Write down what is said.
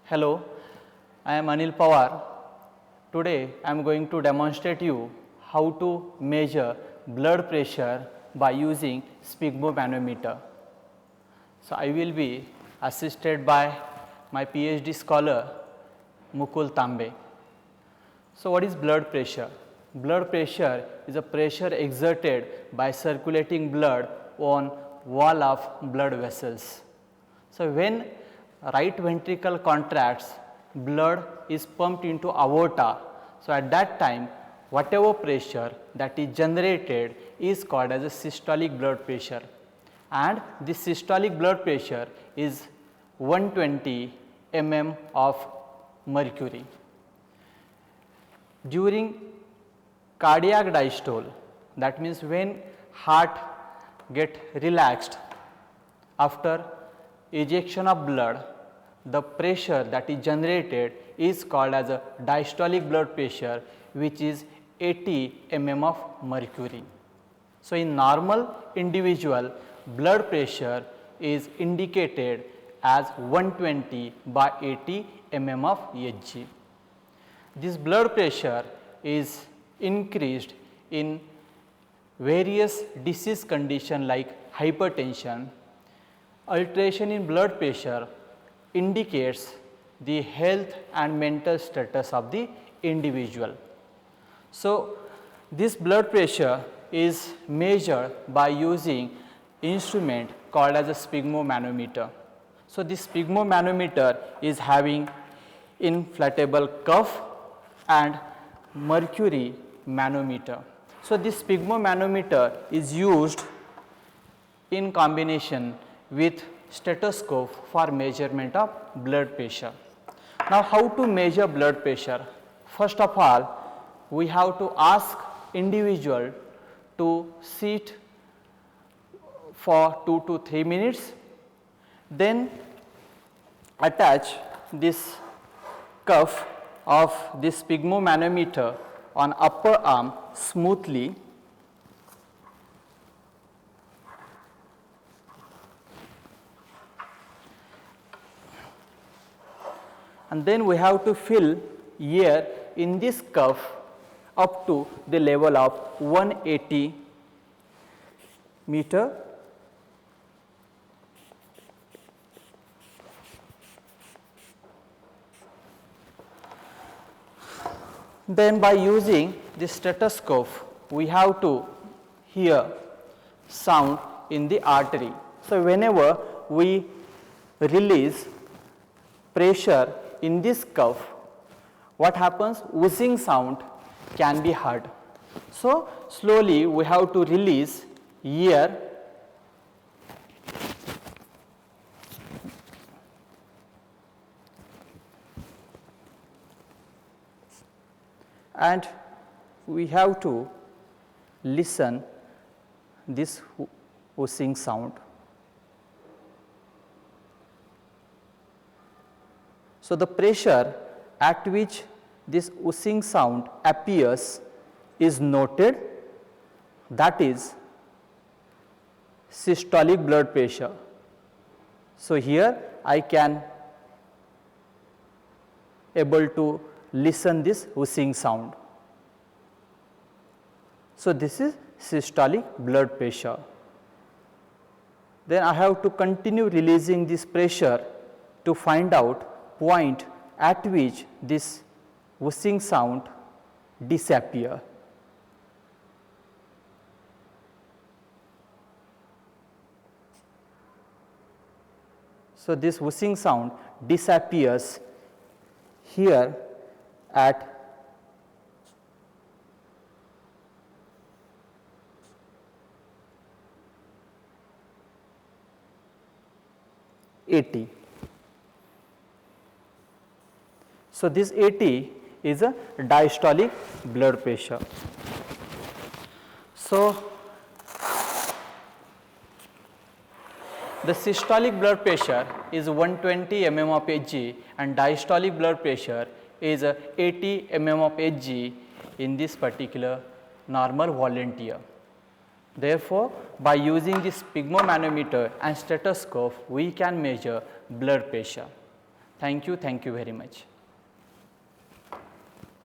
Hello, I am Anil Pawar. Today I am going to demonstrate you how to measure blood pressure by using sphygmomanometer. So, I will be assisted by my PhD scholar Mukul Tambe. So, what is blood pressure? Blood pressure is a pressure exerted by circulating blood on wall of blood vessels. So, when right ventricle contracts, blood is pumped into aorta. So, at that time whatever pressure that is generated is called as a systolic blood pressure, and this systolic blood pressure is 120 mm of mercury. During cardiac diastole, that means when heart get relaxed after ejection of blood, the pressure that is generated is called as a diastolic blood pressure, which is 80 mm of mercury. So, in normal individual, blood pressure is indicated as 120 by 80 mm of Hg. This blood pressure is increased in various disease condition like hypertension. Alteration in blood pressure indicates the health and mental status of the individual. So, this blood pressure is measured by using instrument called as a sphygmomanometer. So, this sphygmomanometer is having inflatable cuff and mercury manometer. So, this sphygmomanometer is used in combination with stethoscope for measurement of blood pressure. Now, how to measure blood pressure? First of all, we have to ask individual to sit for 2 to 3 minutes, then attach this cuff of this sphygmomanometer on upper arm smoothly, and then we have to fill air in this cuff up to the level of 180 meter. Then by using the stethoscope, we have to hear sound in the artery. So, whenever we release pressure in this cuff, what happens? Whooshing sound can be heard. So, slowly we have to release air and we have to listen this whooshing sound. So, the pressure at which this whooshing sound appears is noted, that is systolic blood pressure. So, here I can able to listen this whooshing sound. So, this is systolic blood pressure. Then I have to continue releasing this pressure to find out point at which this whooshing sound disappear. So, this whooshing sound disappears here at 80. So, this 80 is a diastolic blood pressure. So, the systolic blood pressure is 120 mm of Hg and diastolic blood pressure is 80 mm of Hg in this particular normal volunteer. Therefore, by using this sphygmomanometer and stethoscope, we can measure blood pressure. Thank you very much.